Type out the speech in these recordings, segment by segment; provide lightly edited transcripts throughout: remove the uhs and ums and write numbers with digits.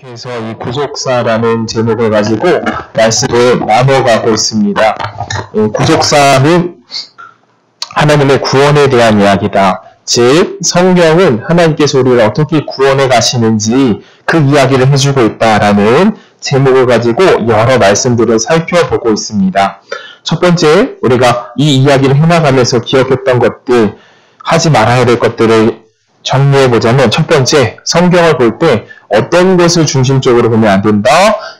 계속해서 이 구속사라는 제목을 가지고 말씀을 나눠가고 있습니다. 구속사는 하나님의 구원에 대한 이야기다. 즉 성경은 하나님께서 우리를 어떻게 구원해 가시는지 그 이야기를 해주고 있다라는 제목을 가지고 여러 말씀들을 살펴보고 있습니다. 첫 번째, 우리가 이 이야기를 해나가면서 기억했던 것들, 하지 말아야 될 것들을 정리해보자면, 첫 번째, 성경을 볼 때 어떤 것을 중심적으로 보면 안 된다?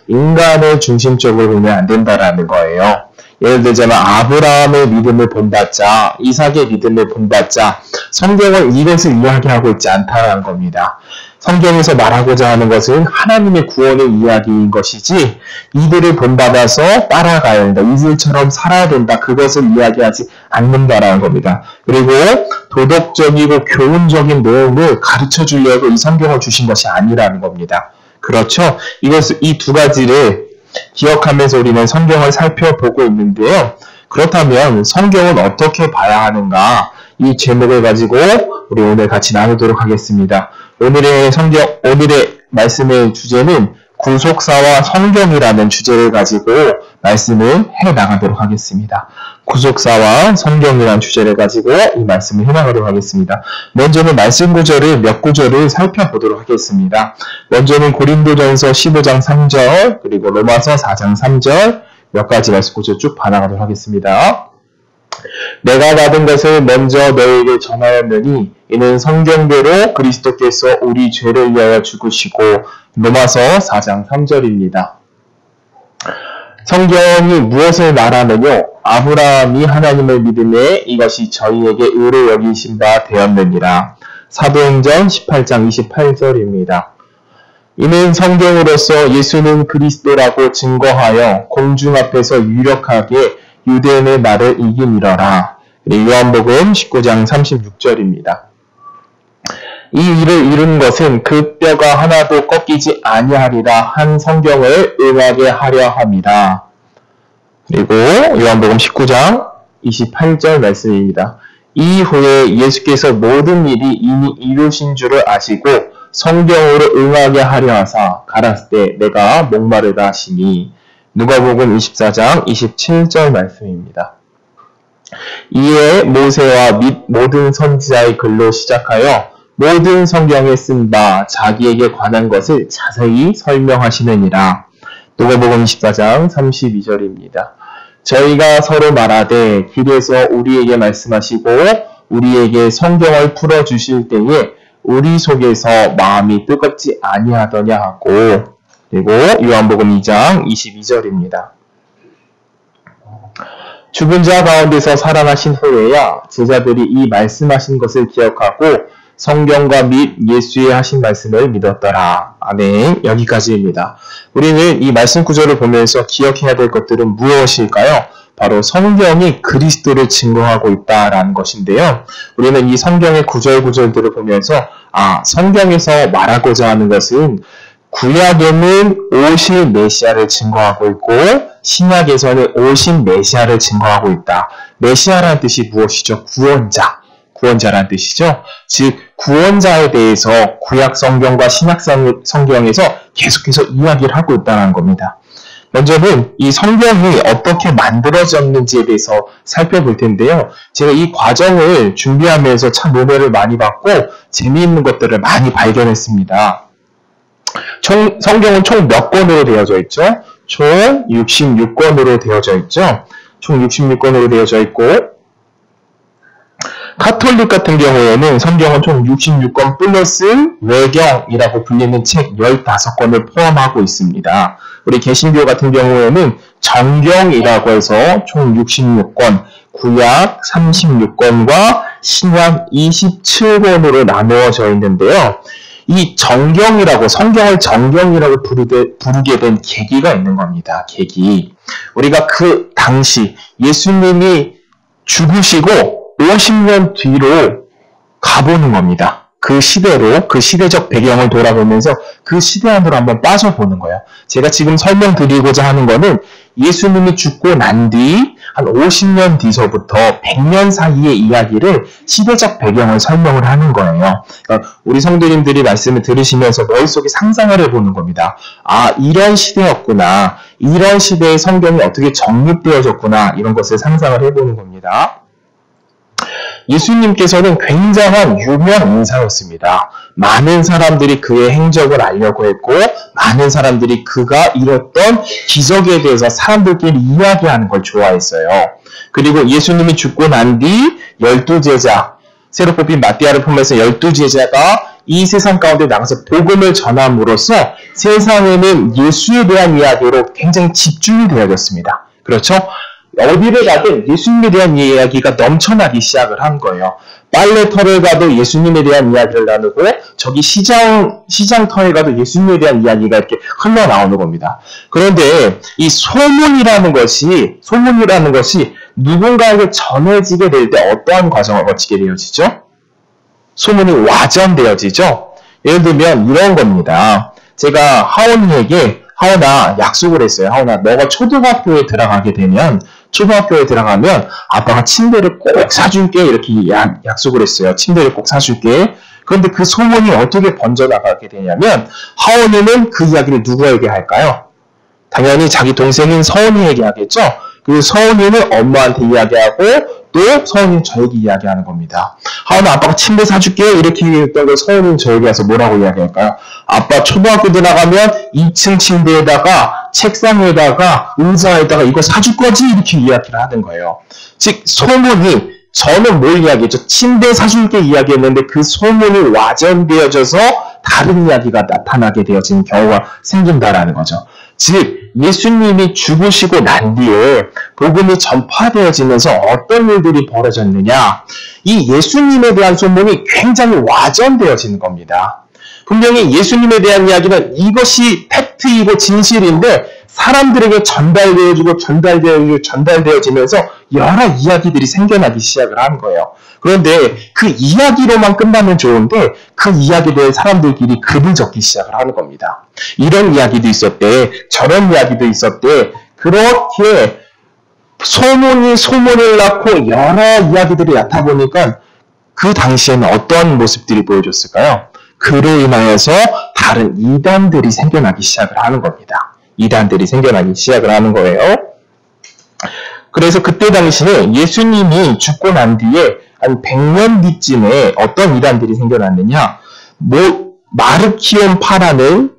인간을 중심적으로 보면 안 된다라는 거예요. 예를 들자면 아브라함의 믿음을 본받자, 이삭의 믿음을 본받자, 성경은 이것을 이야기하고 있지 않다는 겁니다. 성경에서 말하고자 하는 것은 하나님의 구원의 이야기인 것이지 이들을 본받아서 따라가야 된다, 이들처럼 살아야 된다, 그것을 이야기하지 않는다라는 겁니다. 그리고 도덕적이고 교훈적인 내용을 가르쳐 주려고 이 성경을 주신 것이 아니라는 겁니다. 그렇죠? 이 두 가지를 기억하면서 우리는 성경을 살펴보고 있는데요. 그렇다면 성경은 어떻게 봐야 하는가? 이 제목을 가지고 우리 오늘 같이 나누도록 하겠습니다. 오늘의 말씀의 주제는 구속사와 성경이라는 주제를 가지고 말씀을 해나가도록 하겠습니다. 구속사와 성경이라는 주제를 가지고 이 말씀을 해나가도록 하겠습니다. 먼저는 말씀 구절을 몇 구절을 살펴보도록 하겠습니다. 먼저는 고린도전서 15장 3절, 그리고 로마서 4장 3절 몇 가지 말씀 구절 쭉 봐나가도록 하겠습니다. 내가 받은 것을 먼저 너에게 전하였느니 이는 성경대로 그리스도께서 우리 죄를 위하여 죽으시고, 로마서 4장 3절입니다. 성경이 무엇을 말하느냐? 아브라함이 하나님을 믿음에 이것이 저희에게 의로 여기신 바 되었느니라. 사도행전 18장 28절입니다. 이는 성경으로서 예수는 그리스도라고 증거하여 공중 앞에서 유력하게 유대인의 말을 이기미러라. 요한복음 19장 36절입니다. 이 일을 이룬 것은 그 뼈가 하나도 꺾이지 아니하리라 한 성경을 응하게 하려 함이라. 그리고 요한복음 19장 28절 말씀입니다. 이후에 예수께서 모든 일이 이미 이루신 줄을 아시고 성경으로 응하게 하려 하사 가라스 때 내가 목마르다 하시니. 누가복음 24장 27절 말씀입니다. 이에 모세와 및 모든 선지자의 글로 시작하여 모든 성경에 쓴 바 자기에게 관한 것을 자세히 설명하시느니라. 누가복음 24장 32절입니다. 저희가 서로 말하되 길에서 우리에게 말씀하시고 우리에게 성경을 풀어주실 때에 우리 속에서 마음이 뜨겁지 아니하더냐 하고. 그리고 요한복음 2장 22절입니다. 죽은 자 가운데서 살아나신 후에야 제자들이 이 말씀하신 것을 기억하고 성경과 및 예수의 하신 말씀을 믿었더라. 아멘. 여기까지입니다. 우리는 이 말씀 구절을 보면서 기억해야 될 것들은 무엇일까요? 바로 성경이 그리스도를 증거하고 있다라는 것인데요. 우리는 이 성경의 구절들을 보면서 성경에서 말하고자 하는 것은 구약에는 오실 메시아를 증거하고 있고 신약에서는 오신 메시아를 증거하고 있다. 메시아라는 뜻이 무엇이죠? 구원자라는 뜻이죠. 즉 구원자에 대해서 구약 성경과 신약 성경에서 계속해서 이야기를 하고 있다는 겁니다. 먼저는 이 성경이 어떻게 만들어졌는지에 대해서 살펴볼 텐데요. 제가 이 과정을 준비하면서 참 은혜를 많이 받고 재미있는 것들을 많이 발견했습니다. 성경은 총 몇 권으로 되어져 있죠? 총 66권으로 되어져 있죠? 총 66권으로 되어져 있고, 카톨릭 같은 경우에는 성경은 총 66권 플러스 외경이라고 불리는 책 15권을 포함하고 있습니다. 우리 개신교 같은 경우에는 정경이라고 해서 총 66권, 구약 36권과 신약 27권으로 나누어져 있는데요. 이 성경을 정경이라고 부르게 된 계기가 있는 겁니다. 우리가 그 당시 예수님이 죽으시고 50년 뒤로 가보는 겁니다. 그 시대로, 그 시대적 배경을 돌아보면서 그 시대 안으로 한번 빠져보는 거예요. 제가 지금 설명드리고자 하는 거는 예수님이 죽고 난 뒤 한 50년 뒤서부터 100년 사이의 이야기를 시대적 배경을 설명을 하는 거예요. 그러니까 우리 성도님들이 말씀을 들으시면서 머릿속에 상상을 해보는 겁니다. 아, 이런 시대였구나. 이런 시대의 성경이 어떻게 정립되어졌구나. 이런 것을 상상을 해보는 겁니다. 예수님께서는 굉장한 유명 인사였습니다. 많은 사람들이 그의 행적을 알려고 했고 많은 사람들이 그가 이뤘던 기적에 대해서 사람들끼리 이야기하는 걸 좋아했어요. 그리고 예수님이 죽고 난 뒤 12제자, 새로 뽑힌 마띠아를 포함해서 12제자가 이 세상 가운데 나가서 복음을 전함으로써 세상에는 예수에 대한 이야기로 굉장히 집중이 되어졌습니다. 그렇죠? 어디를 가든 예수님에 대한 이야기가 넘쳐나기 시작을 한 거예요. 빨래터를 가도 예수님에 대한 이야기를 나누고 저기 시장터에 가도 예수님에 대한 이야기가 이렇게 흘러나오는 겁니다. 그런데 이 소문이라는 것이 누군가에게 전해지게 될 때 어떠한 과정을 거치게 되어지죠? 소문이 와전되어지죠? 예를 들면 이런 겁니다. 제가 하원이에게 하원아 약속을 했어요. 하원아 너가 초등학교에 들어가면 아빠가 침대를 꼭 사줄게 이렇게 약속을 했어요. 침대를 꼭 사줄게. 그런데 그 소문이 어떻게 번져나가게 되냐면 하원이는 그 이야기를 누구에게 할까요? 당연히 자기 동생인 서원이에게 하겠죠. 그 서원이는 엄마한테 이야기하고 또 서원이는 저에게 이야기하는 겁니다. 하원아 아빠가 침대 사줄게 이렇게 얘기했던 걸 서원이는 저에게 와서 뭐라고 이야기할까요? 아빠 초등학교 들어가면 2층 침대에다가 책상에다가 의자에다가 이거 사줄 거지? 이렇게 이야기를 하는 거예요. 즉 소문이 저는 뭘 이야기했죠? 침대 사줄게 이야기했는데 그 소문이 와전되어져서 다른 이야기가 나타나게 되어지는 경우가 생긴다라는 거죠. 즉 예수님이 죽으시고 난 뒤에 복음이 전파되어지면서 어떤 일들이 벌어졌느냐? 이 예수님에 대한 소문이 굉장히 와전되어지는 겁니다. 분명히 예수님에 대한 이야기는 이것이 팩트이고 진실인데 사람들에게 전달되어지면서 여러 이야기들이 생겨나기 시작을 한 거예요. 그런데 그 이야기로만 끝나면 좋은데 그 이야기에 대해 사람들끼리 글을 적기 시작을 하는 겁니다. 이런 이야기도 있었대, 저런 이야기도 있었대. 그렇게 소문이 소문을 낳고 여러 이야기들이 나타보니까 그 당시에는 어떤 모습들이 보여줬을까요? 그로 인하여서 다른 이단들이 생겨나기 시작을 하는 겁니다. 이단들이 생겨나기 시작을 하는 거예요. 그래서 그때 당시에 예수님이 죽고 난 뒤에 한 100년 뒤쯤에 어떤 이단들이 생겨났느냐? 마르키온 파라는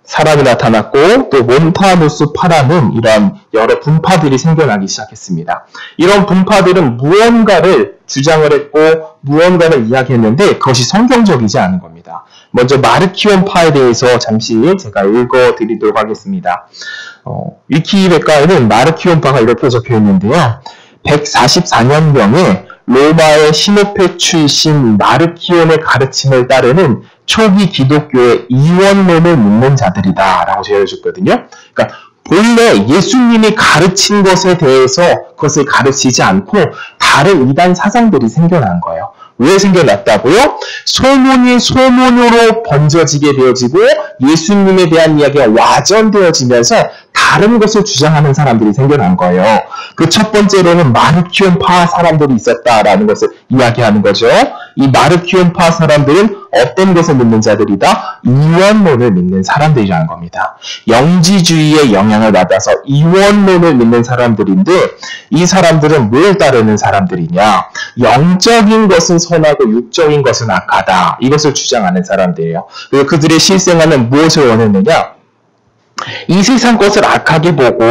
사람이 나타났고 또 몬타누스 파라는 이런 여러 분파들이 생겨나기 시작했습니다. 이런 분파들은 무언가를 주장을 했고 무언가를 이야기했는데 그것이 성경적이지 않은 겁니다. 먼저 마르키온 파에 대해서 잠시 제가 읽어드리도록 하겠습니다. 위키백과에는 마르키온 파가 이렇게 적혀 있는데요. 144년경에 로마의 신호패 출신 마르키온의 가르침을 따르는 초기 기독교의 이원론을 믿는 자들이다 라고 제어해줬거든요. 그러니까 본래 예수님이 가르친 것에 대해서 그것을 가르치지 않고 다른 이단 사상들이 생겨난 거예요. 왜 생겨났다고요? 소문이 소문으로 번져지게 되어지고 예수님에 대한 이야기가 와전되어지면서 다른 것을 주장하는 사람들이 생겨난 거예요. 그 첫 번째로는 마르키온 파 사람들이 있었다라는 것을 이야기하는 거죠. 이 마르키온 파 사람들은 어떤 것을 믿는 자들이다? 이원론을 믿는 사람들이라는 겁니다. 영지주의의 영향을 받아서 이원론을 믿는 사람들인데 이 사람들은 뭘 따르는 사람들이냐? 영적인 것은 선하고 육적인 것은 악하다. 이것을 주장하는 사람들이에요. 그리고 그들의 실생활은 무엇을 원했느냐? 이 세상 것을 악하게 보고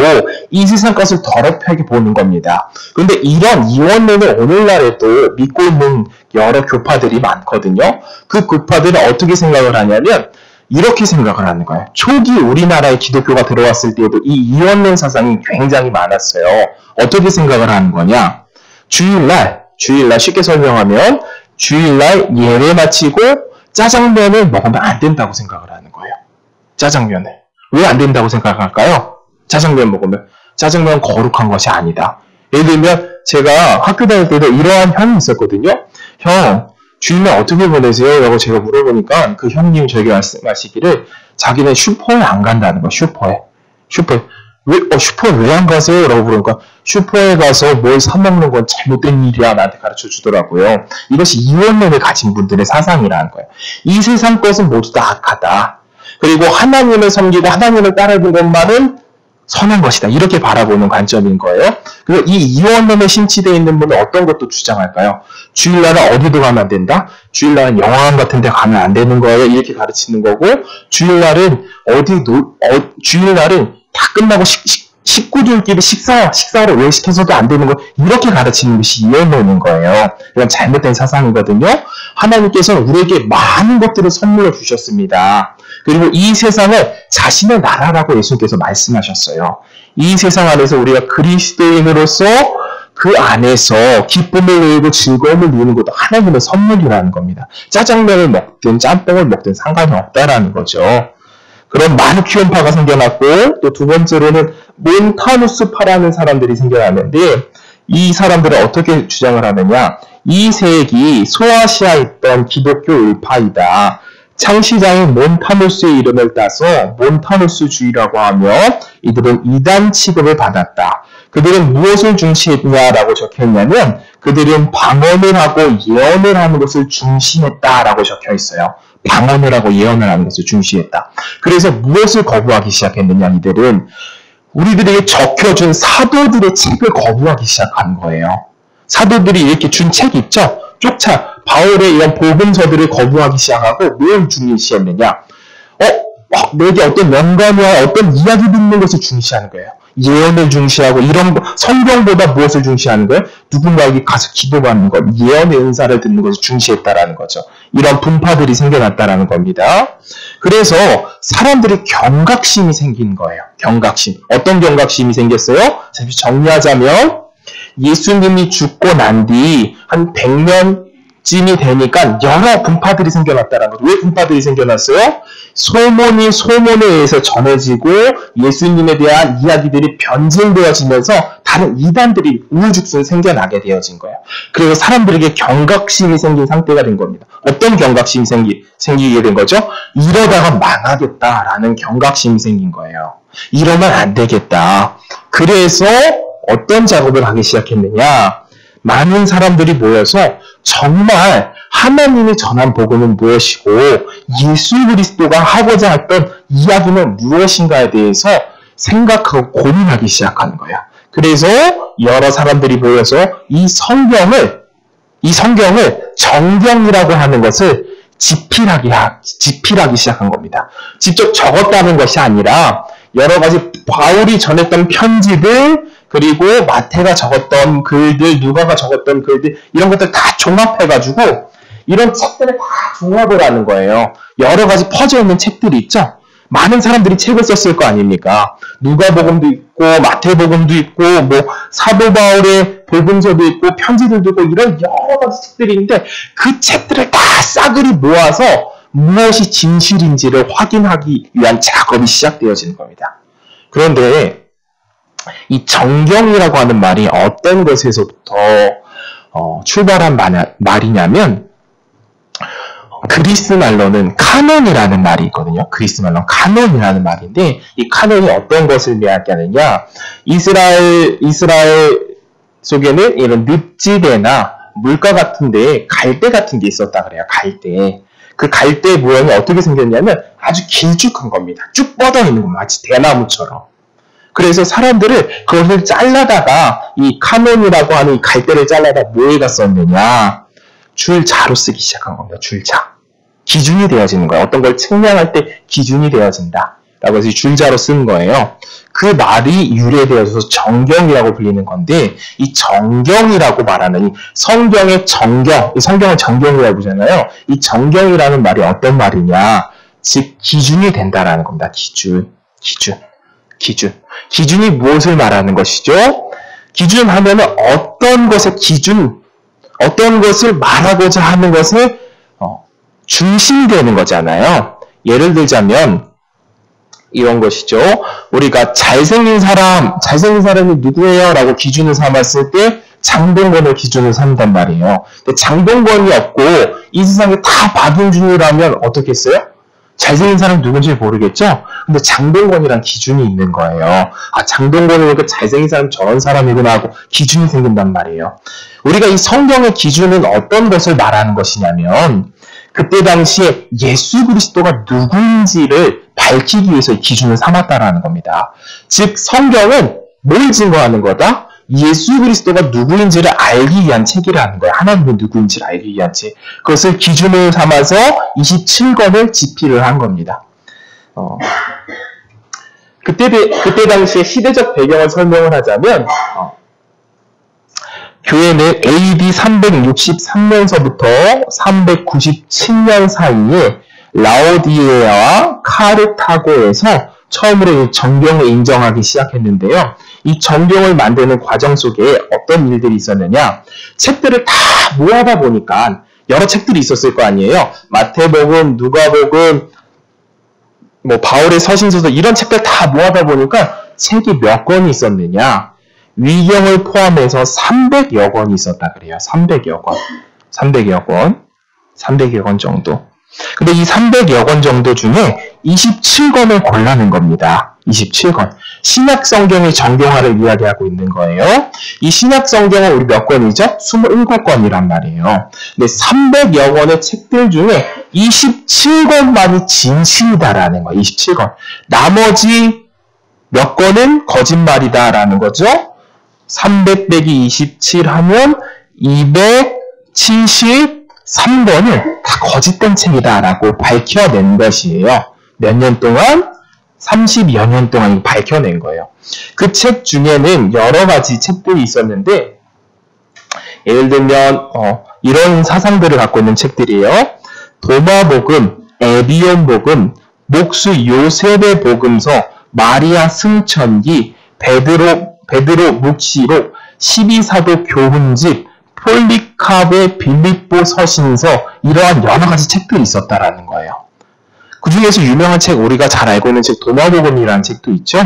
이 세상 것을 더럽게 보는 겁니다. 그런데 이런 이원론을 오늘날에도 믿고 있는 여러 교파들이 많거든요. 그 교파들은 어떻게 생각을 하냐면 이렇게 생각을 하는 거예요. 초기 우리나라에 기독교가 들어왔을 때에도 이 이원론 사상이 굉장히 많았어요. 어떻게 생각을 하는 거냐? 주일날 쉽게 설명하면 주일날 예배 마치고 짜장면을 먹으면 안 된다고 생각을 하는 거예요. 짜장면을. 왜 안 된다고 생각할까요? 짜장면 먹으면. 짜장면은 거룩한 것이 아니다. 예를 들면 제가 학교 다닐 때도 이러한 현이 있었거든요. 형, 주일날 어떻게 보내세요? 라고 제가 물어보니까 그 형님 저에게 말씀하시기를 자기는 슈퍼에 안 간다는 거야. 슈퍼에. 슈퍼에 왜 안 가세요? 라고 물으니까 슈퍼에 가서 뭘 사먹는 건 잘못된 일이야 나한테 가르쳐 주더라고요. 이것이 이원론을 가진 분들의 사상이라는 거예요. 이 세상 것은 모두 다 악하다. 그리고 하나님을 섬기고 하나님을 따르는 것만은 선한 것이다. 이렇게 바라보는 관점인 거예요. 그리고 이 이원론에 심취되어 있는 분은 어떤 것도 주장할까요? 주일날은 어디도 가면 안 된다? 주일날은 영화관 같은 데 가면 안 되는 거예요. 이렇게 가르치는 거고, 주일날은 주일날은 다 끝나고 식구들끼리 식사를 왜 시켜서도 안 되는 거, 이렇게 가르치는 것이 이원론인 거예요. 이건 잘못된 사상이거든요. 하나님께서는 우리에게 많은 것들을 선물로 주셨습니다. 그리고 이 세상을 자신의 나라라고 예수님께서 말씀하셨어요. 이 세상 안에서 우리가 그리스도인으로서 그 안에서 기쁨을 누리고 즐거움을 누리는 것도 하나님의 선물이라는 겁니다. 짜장면을 먹든 짬뽕을 먹든 상관이 없다라는 거죠. 그런 마르키온파가 생겨났고, 또 두 번째로는 몬타누스파라는 사람들이 생겨났는데, 이 사람들은 어떻게 주장을 하느냐? 이 세기 소아시아에 있던 기독교 일파이다. 창시자인 몬타누스의 이름을 따서 몬타누스주의라고 하며 이들은 이단 취급을 받았다. 그들은 무엇을 중시했냐라고 적혀있냐면 그들은 방언을 하고 예언을 하는 것을 중시했다라고 적혀있어요. 방언을 하고 예언을 하는 것을 중시했다. 그래서 무엇을 거부하기 시작했느냐, 이들은 우리들에게 적혀준 사도들의 책을 거부하기 시작한 거예요. 사도들이 이렇게 준 책 있죠? 쫓아 바울의 이런 복음서들을 거부하기 시작하고 뭘 중시했느냐? 내게 어떤 명감이나 어떤 이야기 듣는 것을 중시하는 거예요. 예언을 중시하고 이런 성경보다 무엇을 중시하는 거예요? 누군가에게 가서 기도받는 것, 예언의 은사를 듣는 것을 중시했다라는 거죠. 이런 분파들이 생겨났다라는 겁니다. 그래서 사람들이 경각심이 생긴 거예요. 경각심. 어떤 경각심이 생겼어요? 정리하자면 예수님이 죽고 난 뒤 한 100년쯤이 되니까 여러 분파들이 생겨났다는 거죠. 왜 분파들이 생겨났어요? 소문이 소문에 의해서 전해지고 예수님에 대한 이야기들이 변질되어지면서 다른 이단들이 우후죽순 생겨나게 되어진 거예요. 그래서 사람들에게 경각심이 생긴 상태가 된 겁니다. 어떤 경각심이 생기게 된 거죠? 이러다가 망하겠다라는 경각심이 생긴 거예요. 이러면 안 되겠다. 그래서 어떤 작업을 하기 시작했느냐? 많은 사람들이 모여서 정말 하나님이 전한 복음은 무엇이고 예수 그리스도가 하고자 했던 이야기는 무엇인가에 대해서 생각하고 고민하기 시작하는 거예요. 그래서 여러 사람들이 모여서 이 성경을 정경이라고 하는 것을 집필하기 시작한 겁니다. 직접 적었다는 것이 아니라 여러 가지 바울이 전했던 편지들, 그리고 마태가 적었던 글들, 누가가 적었던 글들, 이런 것들 다 종합해가지고 이런 책들을 다 종합을 하는 거예요. 여러 가지 퍼져 있는 책들이 있죠? 많은 사람들이 책을 썼을 거 아닙니까? 누가복음도 있고 마태복음도 있고 뭐 사도 바울의 복음서도 있고 편지들도 있고 이런 여러 가지 책들이 있는데 그 책들을 다 싸그리 모아서 무엇이 진실인지를 확인하기 위한 작업이 시작되어지는 겁니다. 그런데 이 정경이라고 하는 말이 어떤 것에서부터 출발한 말이냐면 그리스 말로는 카논이라는 말이 있거든요. 그리스 말로는 카논이라는 말인데 이 카논이 어떤 것을 이야기하느냐? 이스라엘 속에는 이런 늪지대나 물가 같은데 갈대 같은 게 있었다 그래요. 갈대. 그 갈대 모양이 어떻게 생겼냐면 아주 길쭉한 겁니다. 쭉 뻗어 있는 겁니다. 마치 대나무처럼. 그래서 사람들을 그것을 잘라다가 이 카논이라고 하는 이 갈대를 잘라다 뭐에다 썼느냐? 줄자로 쓰기 시작한 겁니다. 줄자. 기준이 되어지는 거예요. 어떤 걸 측량할 때 기준이 되어진다. 라고 해서 줄자로 쓴 거예요. 그 말이 유래되어서 정경이라고 불리는 건데 이 정경이라고 말하는 이 성경의 정경, 이 성경은 정경이라고 부르잖아요. 이 정경이라는 말이 어떤 말이냐? 즉 기준이 된다라는 겁니다. 기준. 기준이 무엇을 말하는 것이죠? 기준 하면은 어떤 것의 기준, 어떤 것을 말하고자 하는 것에 중심이 되는 거잖아요. 예를 들자면 이런 것이죠. 우리가 잘생긴 사람이 누구예요? 라고 기준을 삼았을 때 장동건을 기준으로 삼단 말이에요. 근데 장동건이 없고 이 세상에 다 박용준이라면 어떻겠어요? 잘생긴 사람 누군지 모르겠죠? 근데 장동건이란 기준이 있는 거예요. 아, 장동건이니까 잘생긴 사람 저런 사람이구나 하고 기준이 생긴단 말이에요. 우리가 이 성경의 기준은 어떤 것을 말하는 것이냐면 그때 당시에 예수 그리스도가 누구인지를 밝히기 위해서 이 기준을 삼았다라는 겁니다. 즉 성경은 뭘 증거하는 거다? 예수 그리스도가 누구인지를 알기 위한 책이라는 거예요. 하나님이 누구인지를 알기 위한 책. 그것을 기준을 삼아서 27권을 집필을 한 겁니다. 그때 당시에 시대적 배경을 설명을 하자면 교회는 AD 363년서부터 397년 사이에 라오디게아와 카르타고에서 처음으로 이 정경을 인정하기 시작했는데요. 이 정경을 만드는 과정 속에 어떤 일들이 있었느냐. 책들을 다 모아다 보니까 여러 책들이 있었을 거 아니에요. 마태복음, 누가복음, 바울의 서신서도 이런 책들 다 모아다 보니까 책이 몇 권이 있었느냐. 위경을 포함해서 300여 권이 있었다 그래요. 300여 권 정도. 근데 이 300여 권 정도 중에 27권을 골라낸 겁니다. 27권. 신약 성경의 정경화를 이야기하고 있는 거예요. 이 신약 성경은 우리 몇 권이죠? 27권이란 말이에요. 근데 300여 권의 책들 중에 27권만이 진실이다라는 거예요. 27권. 나머지 몇 권은 거짓말이다라는 거죠. 300 빼기 27 하면 273권을 다 거짓된 책이다라고 밝혀낸 것이에요. 몇 년 동안? 30여 년 동안 밝혀낸 거예요. 그 책 중에는 여러 가지 책들이 있었는데 예를 들면 이런 사상들을 갖고 있는 책들이에요. 도마복음, 에비온복음, 목수 요셉의 복음서, 마리아 승천기, 베드로 묵시록, 12사도 교훈집, 폴리카베 빌립보 서신서 이러한 여러 가지 책들이 있었다라는 거예요. 그 중에서 유명한 책, 우리가 잘 알고 있는 책, 도마복음이라는 책도 있죠.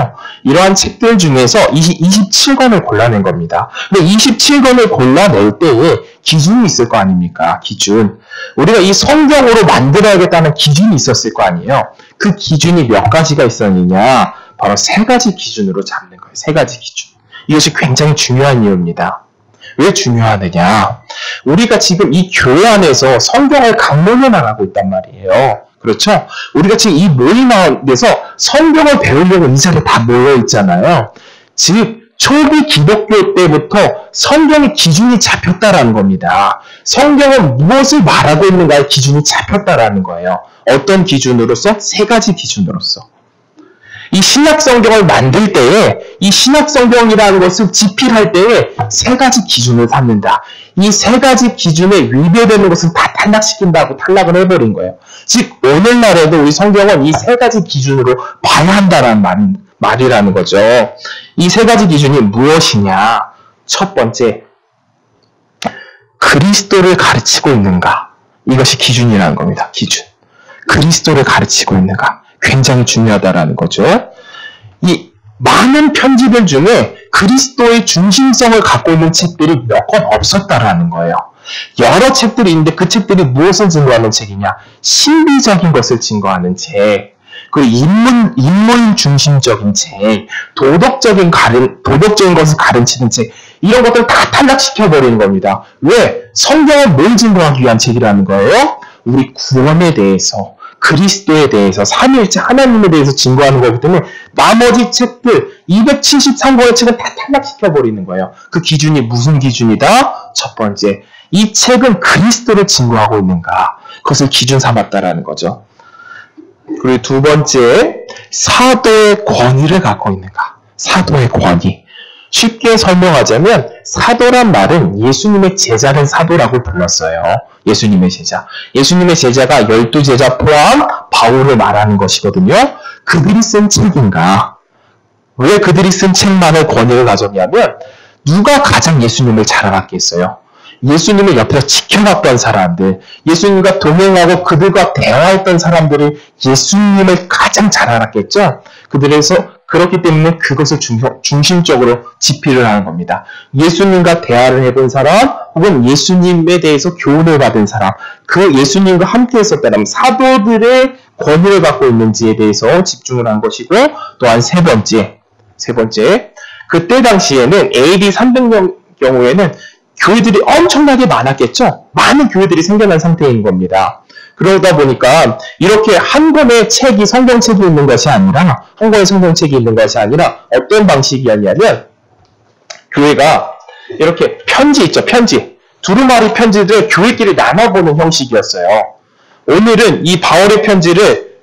이러한 책들 중에서 27권을 골라낸 겁니다. 근데 27권을 골라낼 때에 기준이 있을 거 아닙니까? 기준. 우리가 이 성경으로 만들어야겠다는 기준이 있었을 거 아니에요. 그 기준이 몇 가지가 있었느냐? 바로 3가지 기준으로 잡는 거예요. 3가지 기준. 이것이 굉장히 중요한 이유입니다. 왜 중요하느냐? 우리가 지금 이 교회 안에서 성경을 강론해 나가고 있단 말이에요. 그렇죠? 우리가 지금 이 모임 안에서 성경을 배우려고 이 자리에 다 모여 있잖아요. 즉 초기 기독교 때부터 성경의 기준이 잡혔다라는 겁니다. 성경은 무엇을 말하고 있는가의 기준이 잡혔다라는 거예요. 어떤 기준으로서? 3가지 기준으로서. 이 신약 성경을 만들 때에 이 신약 성경이라는 것을 집필할 때에 3가지 기준을 삼는다. 이 3가지 기준에 위배되는 것은 다 탈락시킨다고 탈락을 해버린 거예요. 즉 오늘날에도 우리 성경은 이 3가지 기준으로 봐야 한다는 말이라는 거죠. 이 3가지 기준이 무엇이냐? 첫 번째, 그리스도를 가르치고 있는가? 이것이 기준이라는 겁니다. 기준. 그리스도를 가르치고 있는가? 굉장히 중요하다라는 거죠. 이 많은 편지들 중에 그리스도의 중심성을 갖고 있는 책들이 몇 권 없었다라는 거예요. 여러 책들이 있는데 그 책들이 무엇을 증거하는 책이냐? 신비적인 것을 증거하는 책, 그리고 인물 중심적인 책, 도덕적인 것을 가르치는 책, 이런 것들을 다 탈락시켜버리는 겁니다. 왜? 성경은 뭘 증거하기 위한 책이라는 거예요? 우리 구원에 대해서, 그리스도에 대해서, 삼위일체 하나님에 대해서 증거하는 거기 때문에 나머지 책들 273권의 책은 다 탈락시켜버리는 거예요. 그 기준이 무슨 기준이다? 첫 번째, 이 책은 그리스도를 증거하고 있는가? 그것을 기준 삼았다라는 거죠. 그리고 두 번째, 사도의 권위를 갖고 있는가? 사도의 권위. 쉽게 설명하자면 사도란 말은 예수님의 제자를 사도라고 불렀어요. 예수님의 제자. 예수님의 제자가 12제자 포함 바울을 말하는 것이거든요. 그들이 쓴 책인가? 왜 그들이 쓴 책만의 권위를 가졌냐면 누가 가장 예수님을 잘 알았겠어요? 예수님을 옆에서 지켜봤던 사람들, 예수님과 동행하고 그들과 대화했던 사람들이 예수님을 가장 잘 알았겠죠? 그렇기 때문에 그것을 중심적으로 집필을 하는 겁니다. 예수님과 대화를 해본 사람, 혹은 예수님에 대해서 교훈을 받은 사람, 그 예수님과 함께 했었다면 사도들의 권위를 갖고 있는지에 대해서 집중을 한 것이고, 또한 세 번째, 그때 당시에는 AD 300년 경우에는 교회들이 엄청나게 많았겠죠? 많은 교회들이 생겨난 상태인 겁니다. 그러다 보니까 이렇게 한 권의 책이 성경책이 있는 것이 아니라, 한 권의 성경책이 있는 것이 아니라 어떤 방식이었냐면, 교회가 이렇게 편지 있죠, 편지. 두루마리 편지를 교회끼리 나눠보는 형식이었어요. 오늘은 이 바울의 편지를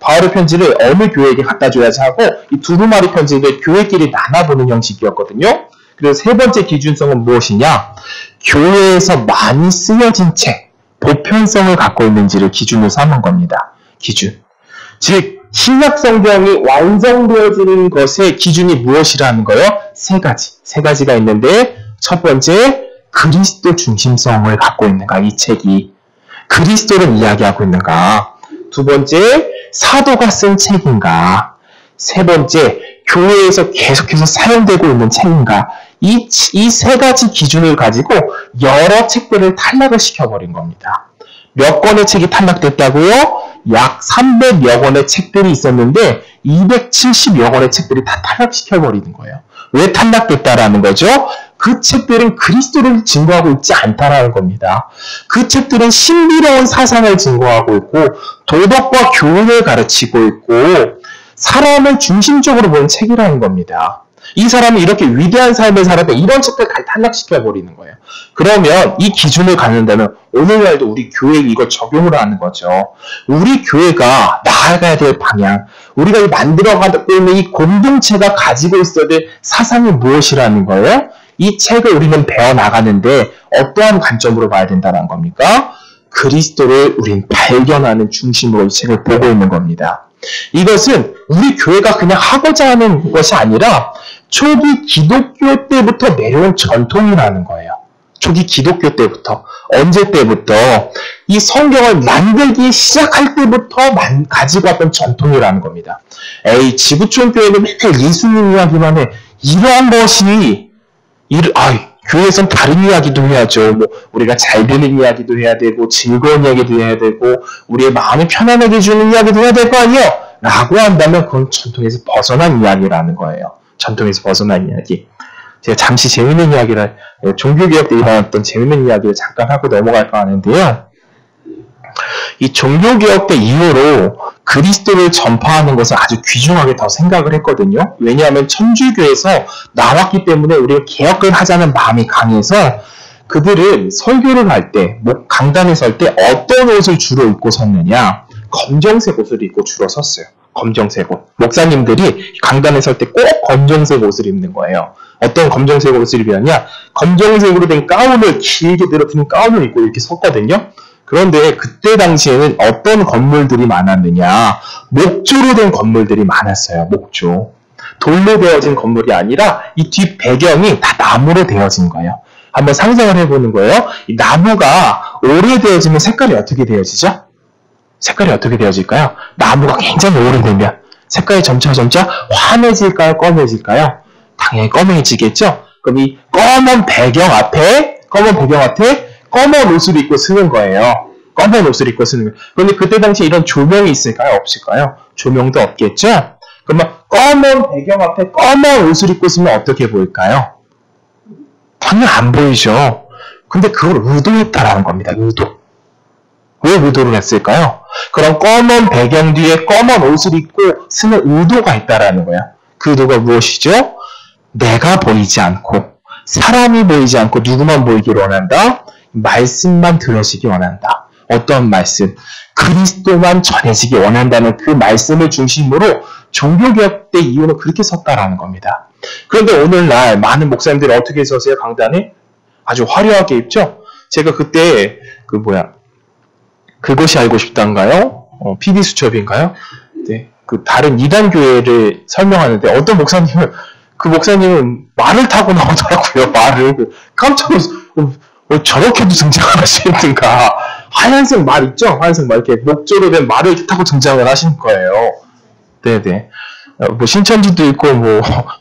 어느 교회에게 갖다 줘야지 하고, 이 두루마리 편지를 교회끼리 나눠보는 형식이었거든요. 그래서 세 번째 기준성은 무엇이냐? 교회에서 많이 쓰여진 책, 보편성을 갖고 있는지를 기준으로 삼은 겁니다. 기준. 즉, 신약 성경이 완성되어지는 것의 기준이 무엇이라는 거예요? 세 가지가 있는데, 첫 번째, 그리스도 중심성을 갖고 있는가, 이 책이. 그리스도를 이야기하고 있는가. 두 번째, 사도가 쓴 책인가. 세 번째, 교회에서 계속해서 사용되고 있는 책인가. 이 세 가지 기준을 가지고 여러 책들을 탈락을 시켜버린 겁니다. 몇 권의 책이 탈락됐다고요? 약 300여 권의 책들이 있었는데 270여 권의 책들이 다 탈락시켜버리는 거예요. 왜 탈락됐다라는 거죠? 그 책들은 그리스도를 증거하고 있지 않다라는 겁니다. 그 책들은 신비로운 사상을 증거하고 있고, 도덕과 교훈을 가르치고 있고, 사람을 중심적으로 보는 책이라는 겁니다. 이 사람은 이렇게 위대한 삶을 살았다, 이런 책들 다 탈락시켜버리는 거예요. 그러면 이 기준을 갖는다면 오늘날도 우리 교회에 이거 적용을 하는 거죠. 우리 교회가 나아가야 될 방향, 우리가 만들어가고 있는 이 공동체가 가지고 있어야 될 사상이 무엇이라는 거예요? 이 책을 우리는 배워나가는데 어떠한 관점으로 봐야 된다는 겁니까? 그리스도를 우린 발견하는 중심으로 이 책을 보고 있는 겁니다. 이것은 우리 교회가 그냥 하고자 하는 것이 아니라 초기 기독교 때부터 내려온 전통이라는 거예요. 초기 기독교 때부터, 언제 때부터 이 성경을 만들기 시작할 때부터 가지고 왔던 전통이라는 겁니다. 지구촌 교회는 맨날 예수님 이야기만 해. 이런 것이 교회에선 다른 이야기도 해야죠. 우리가 잘 되는 이야기도 해야 되고, 즐거운 이야기도 해야 되고, 우리의 마음을 편안하게 해주는 이야기도 해야 될 거 아니에요? 라고 한다면 그건 전통에서 벗어난 이야기라는 거예요. 전통에서 벗어난 이야기. 제가 잠시 재밌는 이야기를, 종교개혁 때 일어났던 재밌는 이야기를 잠깐 하고 넘어갈까 하는데요. 이 종교개혁 때 이후로 그리스도를 전파하는 것을 아주 귀중하게 더 생각을 했거든요. 왜냐하면 천주교에서 나왔기 때문에 우리가 개혁을 하자는 마음이 강해서 그들은 설교를 할 때, 강단에 설 때 어떤 옷을 주로 입고 섰느냐? 검정색 옷을 입고 주로 섰어요. 검정색 옷. 목사님들이 강단에 설 때 꼭 검정색 옷을 입는 거예요. 어떤 검정색 옷을 입느냐? 검정색으로 된 가운을, 길게 늘어뜨린 가운을 입고 이렇게 섰거든요. 그런데 그때 당시에는 어떤 건물들이 많았느냐? 목조로 된 건물들이 많았어요. 목조. 돌로 되어진 건물이 아니라 이 뒷 배경이 다 나무로 되어진 거예요. 한번 상상을 해보는 거예요. 이 나무가 오래되어지면 색깔이 어떻게 되어지죠? 색깔이 어떻게 되어질까요? 나무가 굉장히 오래되면 색깔이 점차 환해질까요? 검해질까요? 당연히 검해지겠죠? 그럼 이 검은 배경 앞에 검은 옷을 입고 쓰는 거예요. 검은 옷을 입고 쓰는 거예요. 그런데 그때 당시에 이런 조명이 있을까요? 없을까요? 조명도 없겠죠? 그러면 검은 배경 앞에 검은 옷을 입고 쓰면 어떻게 보일까요? 당연히 안 보이죠. 근데 그걸 의도했다라는 겁니다. 왜 의도를 했을까요? 그럼 검은 배경 뒤에 검은 옷을 입고 쓰는 의도가 있다라는 거예요. 그 의도가 무엇이죠? 내가 보이지 않고, 사람이 보이지 않고 누구만 보이기를 원한다? 말씀만 들어지기 원한다. 어떤 말씀? 그리스도만 전해지기 원한다는 그 말씀을 중심으로 종교개혁 때 이후로 그렇게 섰다라는 겁니다. 그런데 오늘날 많은 목사님들이 어떻게 서세요? 강단에? 아주 화려하게 입죠? 제가 그때 그것이 알고 싶단가요? PD수첩인가요? 네. 그 다른 이단교회를 설명하는데 어떤 목사님은 말을 타고 나오더라고요. 말을. 깜짝 놀랐어요. 저렇게도 등장을 하시는가. 하얀색 말 있죠? 하얀색 말, 이렇게 목조로 된 말을 이렇게 타고 등장을 하신 거예요. 네네. 신천지도 있고,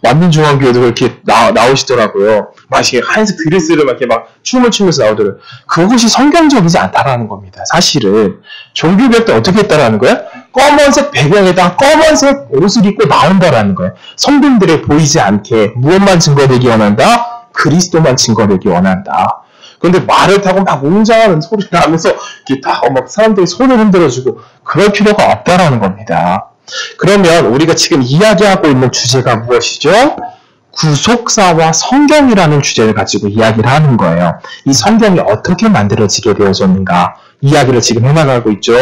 완민중앙교회도 이렇게 나오시더라고요. 막 이렇게 하얀색 드레스를 막 이렇게 막 춤을 추면서 나오더라고요. 그것이 성경적이지 않다라는 겁니다. 사실은. 종교개혁 때 어떻게 했다라는 거예요? 검은색 배경에다 검은색 옷을 입고 나온다라는 거예요. 성도들에 보이지 않게 무엇만 증거되기 원한다? 그리스도만 증거되기 원한다. 그런데 말을 타고 막 웅장하는 소리를 하면서 이렇게 다 막 사람들이 손을 흔들어주고 그럴 필요가 없다라는 겁니다. 그러면 우리가 지금 이야기하고 있는 주제가 무엇이죠? 구속사와 성경이라는 주제를 가지고 이야기를 하는 거예요. 이 성경이 어떻게 만들어지게 되어졌는가 이야기를 지금 해나가고 있죠.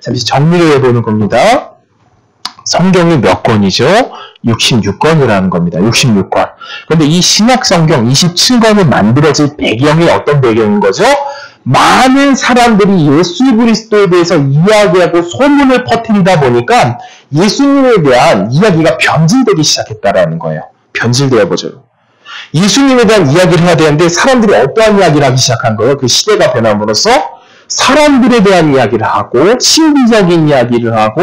잠시 정리를 해보는 겁니다. 성경이 몇 권이죠? 66권이라는 겁니다. 66권. 그런데 이 신약 성경 27권이 만들어질 배경이 어떤 배경인 거죠? 많은 사람들이 예수 그리스도에 대해서 이야기하고 소문을 퍼뜨리다 보니까 예수님에 대한 이야기가 변질되기 시작했다라는 거예요. 변질되어 보죠. 예수님에 대한 이야기를 해야 되는데 사람들이 어떠한 이야기를 하기 시작한 거예요? 그 시대가 변함으로써 사람들에 대한 이야기를 하고 신비적인 이야기를 하고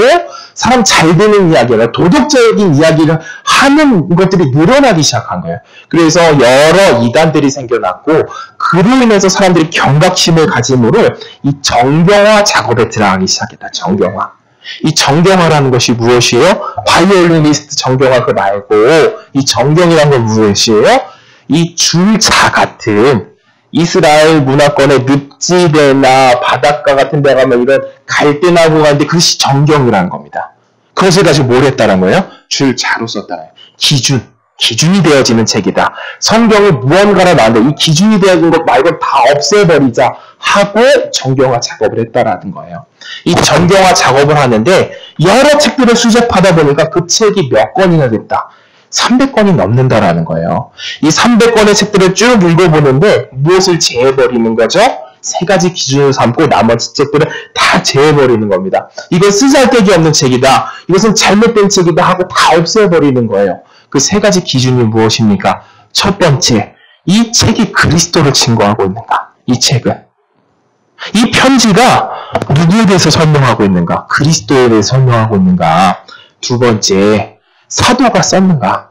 사람 잘 되는 이야기나 도덕적인 이야기를 하는 것들이 늘어나기 시작한 거예요. 그래서 여러 이단들이 생겨났고 그로 인해서 사람들이 경각심을 가짐으로 이 정경화 작업에 들어가기 시작했다. 정경화. 이 정경화라는 것이 무엇이에요? 바이올리니스트 정경화 그 말고 이 정경이라는 건 무엇이에요? 이 줄자 같은 이스라엘 문화권의 늪지대나 바닷가 같은 데 가면 이런 갈대나무 가는데 그것이 정경이라는 겁니다. 그것을 가지고 뭘 했다는 거예요? 줄자로 썼다는 거예요. 기준이 되어지는 책이다. 성경이 무언가로 나왔는데 이 기준이 되어진 것 말고 다 없애버리자 하고 정경화 작업을 했다라는 거예요. 이 정경화 작업을 하는데 여러 책들을 수집하다 보니까 그 책이 몇 권이나 됐다. 300권이 넘는다라는 거예요. 이 300권의 책들을 쭉 읽어보는데 무엇을 제해버리는 거죠? 세 가지 기준을 삼고 나머지 책들을 다 제해버리는 겁니다. 이건 쓰잘데기 없는 책이다. 이것은 잘못된 책이다 하고 다 없애버리는 거예요. 그 세 가지 기준이 무엇입니까? 첫 번째, 이 책이 그리스도를 증거하고 있는가? 이 책은. 이 편지가 누구에 대해서 설명하고 있는가? 그리스도에 대해서 설명하고 있는가? 두 번째, 사도가 썼는가?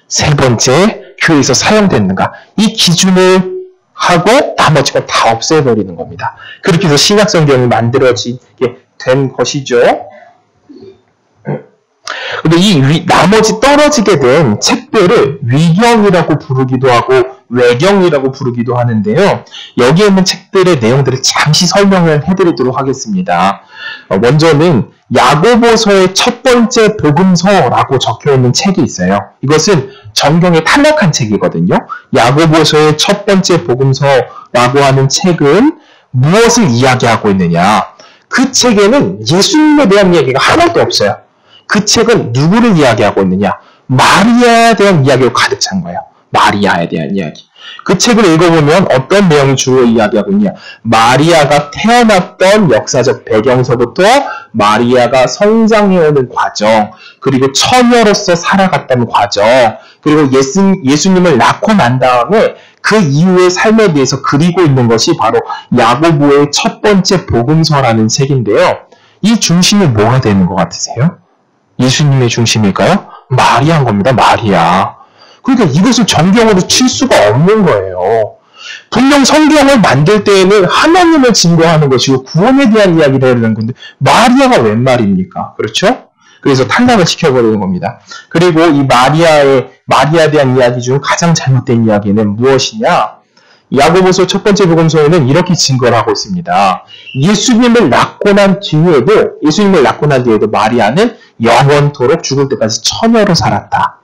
세 번째, 교회에서 사용됐는가? 이 기준을 하고 나머지 건 다 없애버리는 겁니다. 그렇게 해서 신약성경이 만들어지게 된 것이죠. 근데 이 나머지 떨어지게 된 책들을 위경이라고 부르기도 하고 외경이라고 부르기도 하는데요. 여기에 있는 책들의 내용들을 잠시 설명을 해드리도록 하겠습니다. 먼저는 야고보서의 첫 번째 복음서라고 적혀있는 책이 있어요. 이것은 정경에 탈락한 책이거든요. 야고보서의 첫 번째 복음서라고 하는 책은 무엇을 이야기하고 있느냐? 그 책에는 예수님에 대한 이야기가 하나도 없어요. 그 책은 누구를 이야기하고 있느냐? 마리아에 대한 이야기로 가득 찬 거예요. 마리아에 대한 이야기. 그 책을 읽어보면 어떤 내용이 주로 이야기하고 있냐? 마리아가 태어났던 역사적 배경서부터 마리아가 성장해오는 과정, 그리고 처녀로서 살아갔던 과정, 그리고 예수님을 낳고 난 다음에 그 이후의 삶에 대해서 그리고 있는 것이 바로 야고보의 첫 번째 복음서라는 책인데요. 이 중심이 뭐가 되는 것 같으세요? 예수님의 중심일까요? 마리아인 겁니다. 마리아. 그러니까 이것을 정경으로 칠 수가 없는 거예요. 분명 성경을 만들 때에는 하나님을 증거하는 것이고 구원에 대한 이야기를 하는 건데 마리아가 웬 말입니까? 그렇죠? 그래서 탈락을 시켜버리는 겁니다. 그리고 이 마리아에 대한 이야기 중 가장 잘못된 이야기는 무엇이냐? 야고보서 첫 번째 복음서에는 이렇게 증거를 하고 있습니다. 예수님을 낳고 난 뒤에도 마리아는 영원토록 죽을 때까지 처녀로 살았다.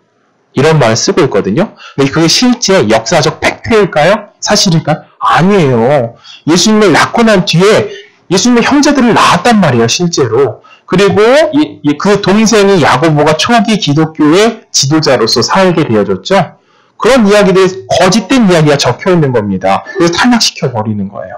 이런 말을 쓰고 있거든요. 근데 그게 실제 역사적 팩트일까요? 사실일까요? 아니에요. 예수님을 낳고 난 뒤에 예수님의 형제들을 낳았단 말이에요, 실제로. 그리고 그 동생이 야고보가 초기 기독교의 지도자로서 살게 되어졌죠. 그런 이야기들, 거짓된 이야기가 적혀 있는 겁니다. 그래서 탈락시켜 버리는 거예요.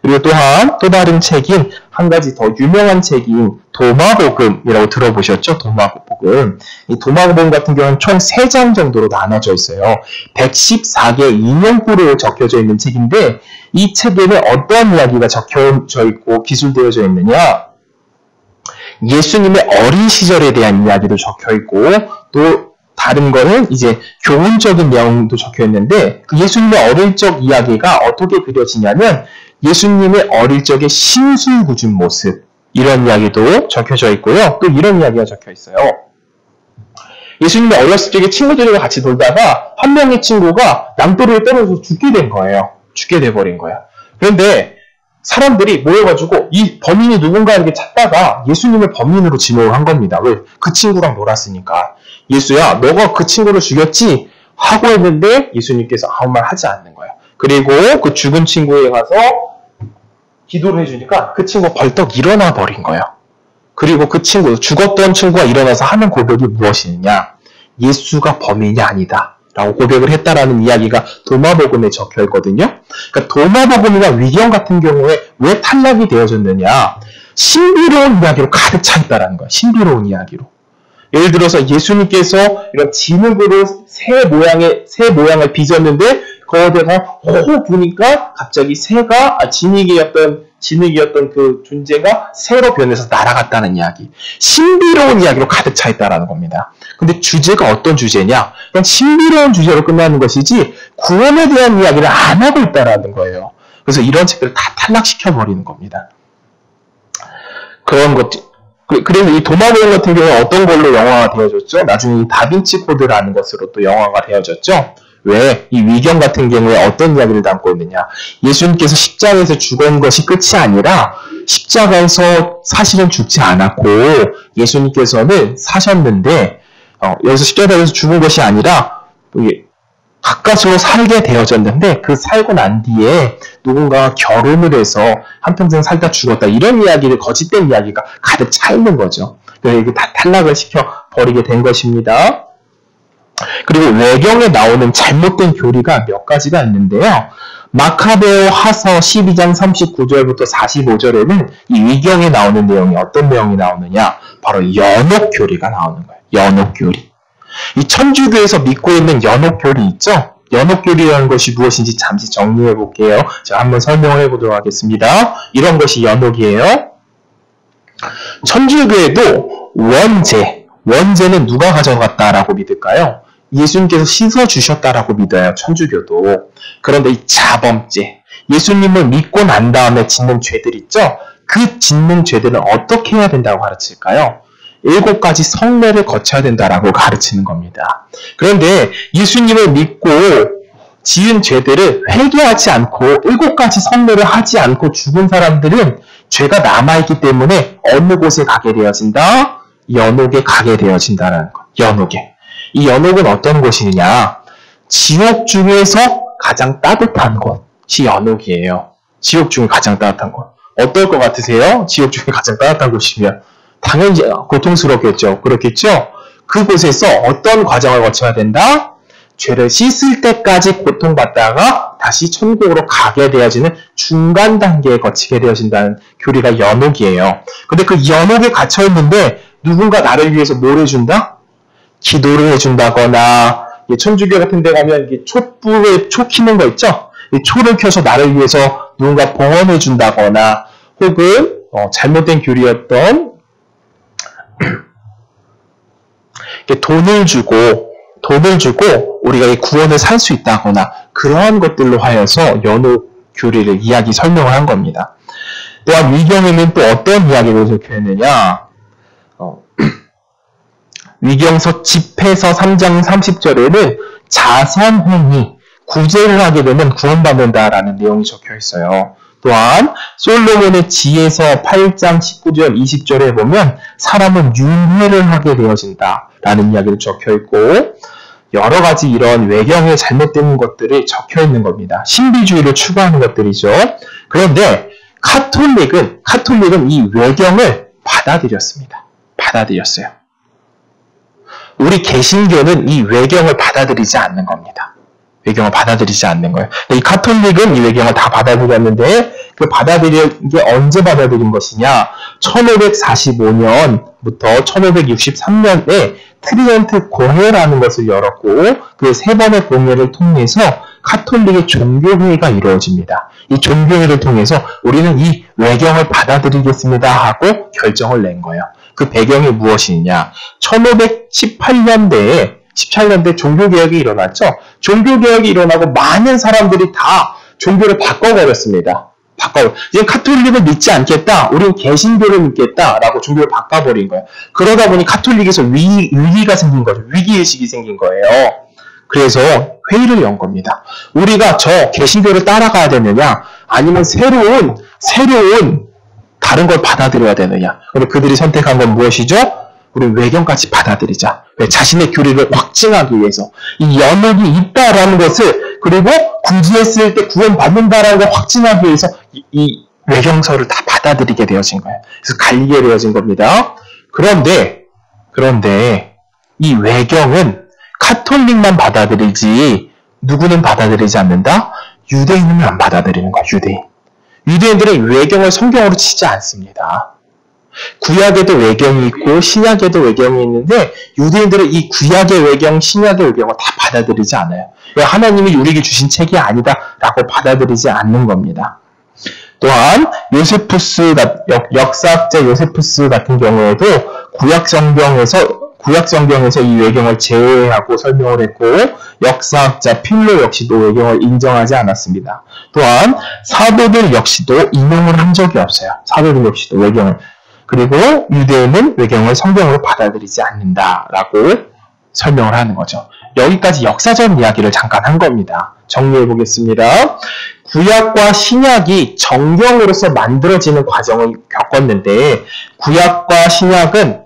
그리고 또한 또 다른 책인 한 가지 더 유명한 책인 도마복음이라고 들어보셨죠? 도마복음. 이 도마복음 같은 경우는 총 3장 정도로 나눠져 있어요. 114개 인용구로 적혀져 있는 책인데 이 책에는 어떤 이야기가 적혀져 있고 기술되어져 있느냐? 예수님의 어린 시절에 대한 이야기도 적혀 있고 또 다른 거는 이제 교훈적인 내용도 적혀 있는데 그 예수님의 어릴 적 이야기가 어떻게 그려지냐면 예수님의 어릴 적의 신수궂은 모습 이런 이야기도 적혀져 있고요. 또 이런 이야기가 적혀 있어요. 예수님이 어렸을 적에 친구들과 같이 놀다가 한 명의 친구가 양도리에 떨어져서 죽게 된 거예요. 죽게 돼버린 거야. 그런데 사람들이 모여가지고 이 범인이 누군가 이렇게 찾다가 예수님을 범인으로 지목을 한 겁니다. 왜? 그 친구랑 놀았으니까. 예수야, 너가 그 친구를 죽였지? 하고 했는데 예수님께서 아무 말 하지 않는 거예요. 그리고 그 죽은 친구에 가서 기도를 해주니까 그 친구가 벌떡 일어나 버린 거예요. 그리고 그 친구, 죽었던 친구가 일어나서 하는 고백이 무엇이냐? 예수가 범인이 아니다. 라고 고백을 했다라는 이야기가 도마복음에 적혀 있거든요. 그러니까 도마복음이나 위경 같은 경우에 왜 탈락이 되어졌느냐? 신비로운 이야기로 가득 차 있다라는 거예요. 신비로운 이야기로. 예를 들어서 예수님께서 이런 진흙으로 새 모양을 빚었는데 거기다가 호 부니까 갑자기 새가 진흙이었던 그 존재가 새로 변해서 날아갔다는 이야기. 신비로운 이야기로 가득 차 있다라는 겁니다. 근데 주제가 어떤 주제냐? 그냥 신비로운 주제로 끝나는 것이지 구원에 대한 이야기를 안 하고 있다라는 거예요. 그래서 이런 책들을 다 탈락시켜버리는 겁니다. 그런 것들. 그래서 이 도마복음 같은 경우는 어떤 걸로 영화가 되어졌죠? 나중에 이 다빈치 코드라는 것으로 또 영화가 되어졌죠? 왜? 이 위경 같은 경우에 어떤 이야기를 담고 있느냐? 예수님께서 십자가에서 죽은 것이 끝이 아니라 십자가에서 사실은 죽지 않았고 예수님께서는 사셨는데 여기서 십자가에서 죽은 것이 아니라 가까스로 살게 되어졌는데 그 살고 난 뒤에 누군가가 결혼을 해서 한평생 살다 죽었다 이런 이야기를 거짓된 이야기가 가득 차 있는 거죠. 그래서 이게 다 탈락을 시켜버리게 된 것입니다. 그리고 외경에 나오는 잘못된 교리가 몇 가지가 있는데요. 마카베오 하서 12장 39절부터 45절에는 이 위경에 나오는 내용이 어떤 내용이 나오느냐? 바로 연옥 교리가 나오는 거예요. 연옥 교리. 이 천주교에서 믿고 있는 연옥 교리 있죠? 연옥 교리라는 것이 무엇인지 잠시 정리해 볼게요. 제가 한번 설명을 해보도록 하겠습니다. 이런 것이 연옥이에요. 천주교에도 원죄는 누가 가져갔다라고 믿을까요? 예수님께서 씻어주셨다라고 믿어요. 천주교도. 그런데 이 자범죄, 예수님을 믿고 난 다음에 짓는 죄들 있죠? 그 짓는 죄들은 어떻게 해야 된다고 가르칠까요? 7가지 성례를 거쳐야 된다라고 가르치는 겁니다. 그런데 예수님을 믿고 지은 죄들을 회개하지 않고 7가지 성례를 하지 않고 죽은 사람들은 죄가 남아있기 때문에 어느 곳에 가게 되어진다? 연옥에 가게 되어진다는 것. 연옥에. 이 연옥은 어떤 곳이냐? 지옥 중에서 가장 따뜻한 곳이 연옥이에요. 지옥 중에 가장 따뜻한 곳. 어떨 것 같으세요? 지옥 중에 가장 따뜻한 곳이면 당연히 고통스럽겠죠. 그렇겠죠? 그곳에서 어떤 과정을 거쳐야 된다? 죄를 씻을 때까지 고통받다가 다시 천국으로 가게 되어지는 중간 단계에 거치게 되어진다는 교리가 연옥이에요. 근데 그 연옥에 갇혀있는데 누군가 나를 위해서 뭘 해준다? 기도를 해준다거나 천주교 같은 데 가면 촛불에 초 켜는 거 있죠? 이 초를 켜서 나를 위해서 누군가 봉헌해 준다거나 혹은 잘못된 교리였던 돈을 주고 우리가 이 구원을 살 수 있다거나 그러한 것들로 하여서 연옥 교리를 이야기 설명을 한 겁니다. 또한 위경에는 또 어떤 이야기를 적혀있느냐? 위경서 집회서 3장 30절에는 자선행위, 구제를 하게 되면 구원받는다라는 내용이 적혀있어요. 또한 솔로몬의 지혜서 8장 19절 20절에 보면 사람은 윤회를 하게 되어진다라는 이야기도 적혀있고 여러 가지 이런 외경에 잘못된 것들이 적혀있는 겁니다. 신비주의를 추구하는 것들이죠. 그런데 카톨릭은 이 외경을 받아들였어요. 우리 개신교는 이 외경을 받아들이지 않는 겁니다. 외경을 받아들이지 않는 거예요. 이 카톨릭은 이 외경을 다 받아들였는데 그 받아들인 게 언제 받아들인 것이냐? 1545년부터 1563년에 트리엔트 공회라는 것을 열었고 그 세 번의 공회를 통해서 카톨릭의 종교회의가 이루어집니다. 이 종교회의를 통해서 우리는 이 외경을 받아들이겠습니다 하고 결정을 낸 거예요. 그 배경이 무엇이냐? 1518년대에 17년대 종교개혁이 일어났죠. 종교개혁이 일어나고 많은 사람들이 다 종교를 바꿔버렸습니다. 이제 카톨릭을 믿지 않겠다. 우리는 개신교를 믿겠다라고 종교를 바꿔버린 거예요. 그러다 보니 카톨릭에서 위기가 생긴 거죠. 위기의식이 생긴 거예요. 그래서 회의를 연 겁니다. 우리가 저 개신교를 따라가야 되느냐? 아니면 새로운 다른 걸 받아들여야 되느냐? 그런데 그들이 선택한 건 무엇이죠? 우리 외경까지 받아들이자. 왜? 자신의 교리를 확증하기 위해서. 이 연옥이 있다라는 것을, 그리고 구주했을 때 구원받는다라는 걸 확증하기 위해서 이 외경서를 다 받아들이게 되어진 거예요. 그래서 갈리게 되어진 겁니다. 그런데 이 외경은 카톨릭만 받아들이지 누구는 받아들이지 않는다? 유대인은 안 받아들이는 거야, 유대인. 유대인들은 외경을 성경으로 치지 않습니다. 구약에도 외경이 있고 신약에도 외경이 있는데 유대인들은 이 구약의 외경, 신약의 외경을 다 받아들이지 않아요. 하나님이 우리에게 주신 책이 아니다라고 받아들이지 않는 겁니다. 또한 역사학자 요세푸스 같은 경우에도 구약 성경에서 이 외경을 제외하고 설명을 했고 역사학자 필로 역시도 외경을 인정하지 않았습니다. 또한 사도들 역시도 인용을 한 적이 없어요. 사도들 역시도 외경을. 그리고 유대인은 외경을 성경으로 받아들이지 않는다라고 설명을 하는 거죠. 여기까지 역사적 이야기를 잠깐 한 겁니다. 정리해 보겠습니다. 구약과 신약이 정경으로서 만들어지는 과정을 겪었는데 구약과 신약은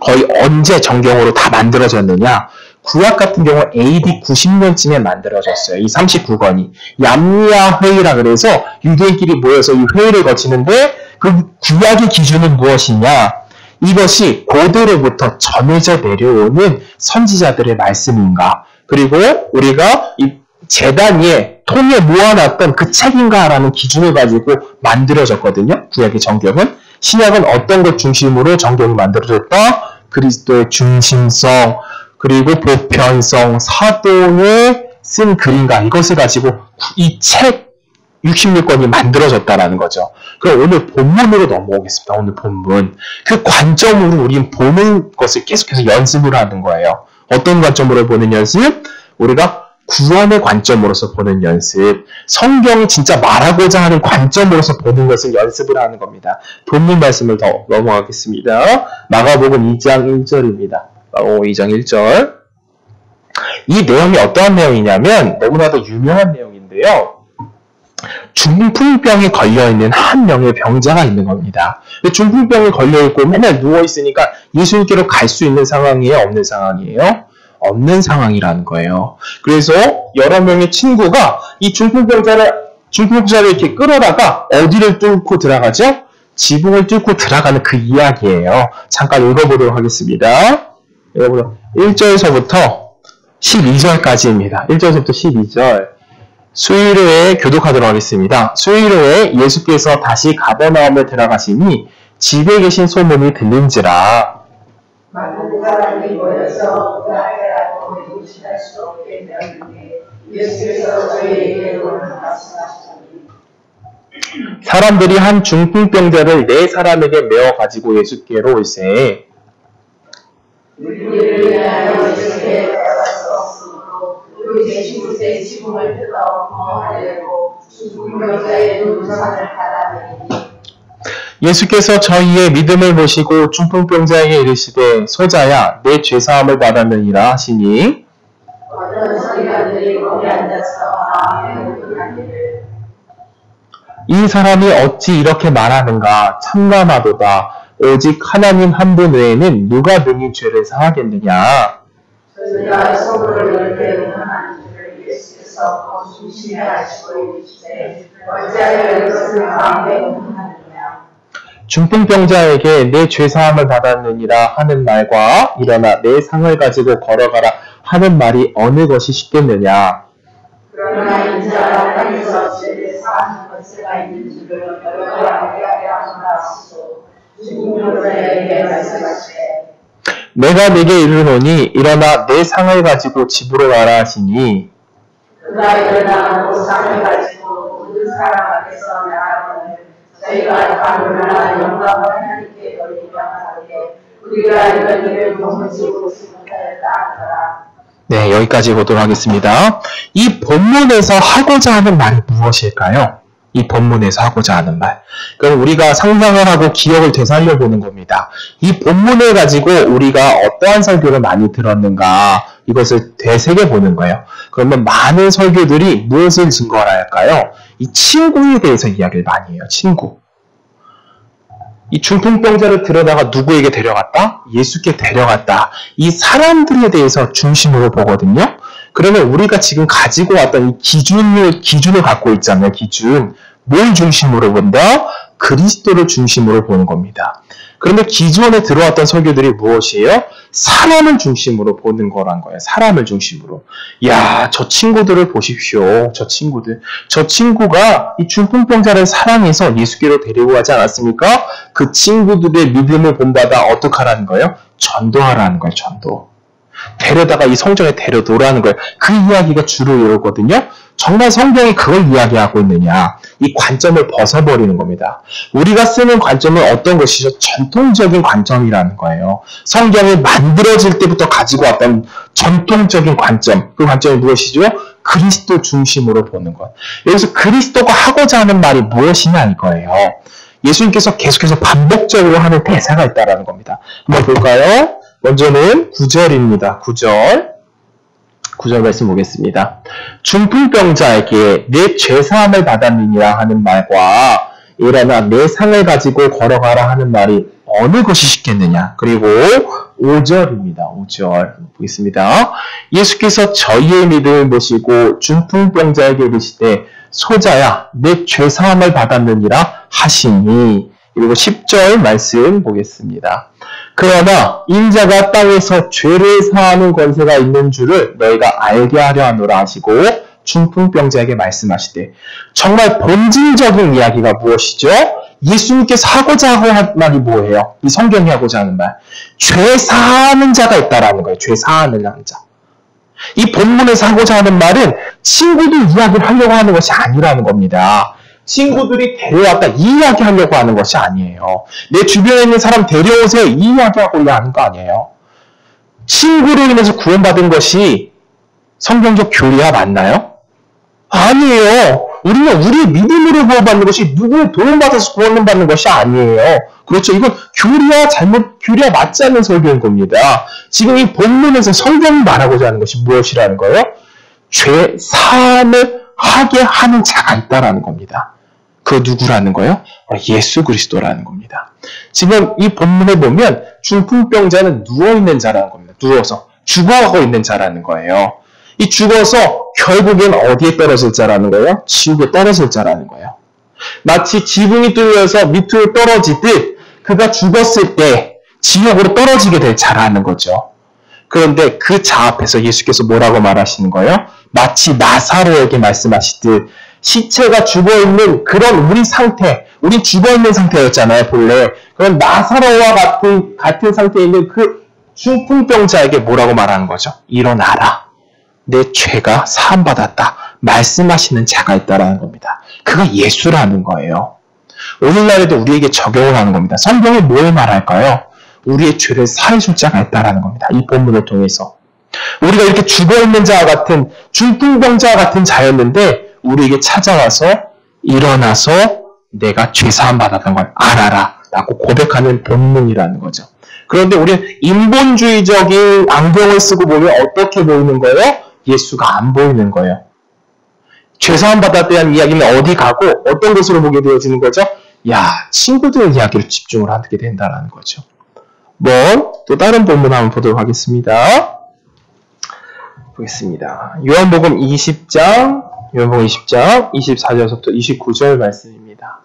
거의 언제 정경으로 다 만들어졌느냐? 구약 같은 경우 AD 90년쯤에 만들어졌어요. 이 39권이. 얌리아 회의라 그래서 유대인끼리 모여서 이 회의를 거치는데 그 구약의 기준은 무엇이냐? 이것이 고대로부터 전해져 내려오는 선지자들의 말씀인가? 그리고 우리가 이 제단 위에 통에 모아놨던 그 책인가라는 기준을 가지고 만들어졌거든요. 구약의 정경은. 신약은 어떤 것 중심으로 정경이 만들어졌다? 그리스도의 중심성, 그리고 보편성, 사도의 쓴 글인가 이것을 가지고 이 책 66권이 만들어졌다라는 거죠. 그럼 오늘 본문으로 넘어오겠습니다. 오늘 본문. 그 관점으로 우리는 보는 것을 계속해서 연습을 하는 거예요. 어떤 관점으로 보는 연습? 우리가 구원의 관점으로서 보는 연습. 성경이 진짜 말하고자 하는 관점으로서 보는 것을 연습을 하는 겁니다. 본문 말씀을 더 넘어가겠습니다. 마가복음 2장 1절입니다. 마가복음 2장 1절. 이 내용이 어떠한 내용이냐면 너무나도 유명한 내용인데요. 중풍병에 걸려있는 한 명의 병자가 있는 겁니다. 중풍병에 걸려있고 맨날 누워있으니까 예수님께로 갈 수 있는 상황이에요? 없는 상황이에요? 없는 상황이라는 거예요. 그래서 여러 명의 친구가 이 중풍병자를 이렇게 끌어다가 어디를 뚫고 들어가죠? 지붕을 뚫고 들어가는 그 이야기예요. 잠깐 읽어보도록 하겠습니다. 1절에서부터 12절까지입니다. 1절에서부터 12절. 수요일에 교독하도록 하겠습니다. 수요일에 예수께서 다시 가버나움에 들어가시니 집에 계신 소문이 들린지라. 많은 사람이 모여서 나가라고 의심할 수 없겠는데 예수께서 저희에게로 말씀하시니 사람들이 한 중풍병자를 네 사람에게 메어 가지고 예수께로 올세. 우리를 위하여 예수께 나갈 수 없으므로 우리 제시부세 지붕을 뜯어 거하려고 중풍병자의 눈산을 받아내니 예수께서 저희의 믿음을 보시고 중풍병자에게 이르시되 소자야 내 죄사함을 받았느니라 하시니 어떤 서기관들이 거기 앉아서 아멘 하기를 이 사람이 어찌 이렇게 말하는가 참담하도다. 오직 하나님 한 분 외에는 누가 능히 죄를 사하겠느냐. 저희가 속으로 이렇게 응하는 줄을 예수께서 조심히 하시고 이르시되 어찌하여 이것을 마음에 응하느냐. 중풍병자에게 내 죄사함을 받았느니라 하는 말과 일어나 내 상을 가지고 걸어가라 하는 말이 어느 것이 쉽겠느냐. 그러나 인자가 땅에서 죄를 사하는 것가 있는 줄을 너희가 알게 하노라 하시고 중풍병자에게 말씀하시되 내가 네게 이르노니 일어나 내 상을 가지고 집으로 가라 하시니 그가 일어나 그 상을 가지고 모든 사람 앞에서 나아가는 저희가 하늘나라 영광을 하나님께 돌리며 하되 우리가 이런 일을 도무지 보지 못하였다 하더라. 네, 여기까지 보도록 하겠습니다. 이 본문에서 하고자 하는 말이 무엇일까요? 이 본문에서 하고자 하는 말. 그럼 우리가 상상을 하고 기억을 되살려 보는 겁니다. 이 본문을 가지고 우리가 어떠한 설교를 많이 들었는가 이것을 되새겨 보는 거예요. 그러면 많은 설교들이 무엇을 증거할까요? 이 친구에 대해서 이야기를 많이 해요. 친구. 이 중풍병자를 들여다가 누구에게 데려갔다? 예수께 데려갔다. 이 사람들에 대해서 중심으로 보거든요. 그러면 우리가 지금 가지고 왔던 이 기준을 갖고 있잖아요. 기준. 뭘 중심으로 본다? 그리스도를 중심으로 보는 겁니다. 그런데 기존에 들어왔던 설교들이 무엇이에요? 사람을 중심으로 보는 거란 거예요. 사람을 중심으로. 야, 저 친구들을 보십시오. 저 친구들. 저 친구가 이 중풍병자를 사랑해서 예수께로 데리고 가지 않았습니까? 그 친구들의 믿음을 본받아 어떻게 하라는 거예요? 전도하라는 거예요. 전도. 데려다가 이 성전에 데려놓으라는 거예요. 그 이야기가 주로 이러거든요. 정말 성경이 그걸 이야기하고 있느냐. 이 관점을 벗어버리는 겁니다. 우리가 쓰는 관점은 어떤 것이죠? 전통적인 관점이라는 거예요. 성경이 만들어질 때부터 가지고 왔던 전통적인 관점. 그 관점이 무엇이죠? 그리스도 중심으로 보는 것. 여기서 그리스도가 하고자 하는 말이 무엇이냐 이거예요. 예수님께서 계속해서 반복적으로 하는 대사가 있다는 겁니다. 한번 볼까요? 먼저는 9절입니다. 9절 말씀 보겠습니다. 중풍병자에게 내 죄사함을 받았느니라 하는 말과 일어나 내 상을 가지고 걸어가라 하는 말이 어느 것이 쉽겠느냐. 그리고 5절입니다. 5절 보겠습니다. 예수께서 저희의 믿음을 보시고 중풍병자에게 이르시되 소자야 내 죄사함을 받았느니라 하시니. 그리고 10절 말씀 보겠습니다. 그러나 인자가 땅에서 죄를 사하는 권세가 있는 줄을 너희가 알게 하려 하노라 하시고 중풍병자에게 말씀하시되. 정말 본질적인 이야기가 무엇이죠? 예수님께서 하고자 하는 말이 뭐예요? 이 성경이 하고자 하는 말. 죄 사하는 자가 있다라는 거예요. 죄 사하는 자. 이 본문에서 하고자 하는 말은 친구들 이야기를 하려고 하는 것이 아니라는 겁니다. 친구들이 데려왔다 이 이야기 하려고 하는 것이 아니에요. 내 주변에 있는 사람 데려오세요 이 이야기 하고 하는 거 아니에요. 친구로 인해서 구원받은 것이 성경적 교리가 맞나요? 아니에요. 우리는 우리의 믿음으로 구원받는 것이 누구의 도움받아서 구원받는 것이 아니에요. 그렇죠. 이건 교리와 맞지 않는 설교인 겁니다. 지금 이 본문에서 성경이 말하고자 하는 것이 무엇이라는 거예요? 죄 사함을 하게 하는 자가 있다라는 겁니다. 그 누구라는 거예요? 예수 그리스도라는 겁니다. 지금 이 본문에 보면 중풍병자는 누워있는 자라는 겁니다. 누워서 죽어가고 있는 자라는 거예요. 이 죽어서 결국엔 어디에 떨어질 자라는 거예요? 지옥에 떨어질 자라는 거예요. 마치 지붕이 뚫려서 밑으로 떨어지듯 그가 죽었을 때 지옥으로 떨어지게 될 자라는 거죠. 그런데 그 자 앞에서 예수께서 뭐라고 말하시는 거예요? 마치 나사로에게 말씀하시듯 시체가 죽어있는 그런 우리 상태, 우린 죽어있는 상태였잖아요, 본래. 그럼 나사로와 같은 상태에 있는 그 중풍병자에게 뭐라고 말하는 거죠? 일어나라. 내 죄가 사함받았다. 말씀하시는 자가 있다라는 겁니다. 그가 예수라는 거예요. 오늘날에도 우리에게 적용을 하는 겁니다. 성경이 뭘 말할까요? 우리의 죄를 사해줄 자가 있다라는 겁니다. 이 본문을 통해서. 우리가 이렇게 죽어있는 자와 같은 중풍병자와 같은 자였는데 우리에게 찾아와서 일어나서 내가 죄사함 받았던 걸 알아라 라고 고백하는 본문이라는 거죠. 그런데 우리는 인본주의적인 안경을 쓰고 보면 어떻게 보이는 거예요? 예수가 안 보이는 거예요. 죄사함 받았다는 이야기는 어디 가고 어떤 것으로 보게 되어지는 거죠? 야, 친구들 이야기를 집중을 하게 된다는 거죠. 또 다른 본문 한번 보도록 하겠습니다. 보겠습니다. 요한복음 20장 24절부터 29절 말씀입니다.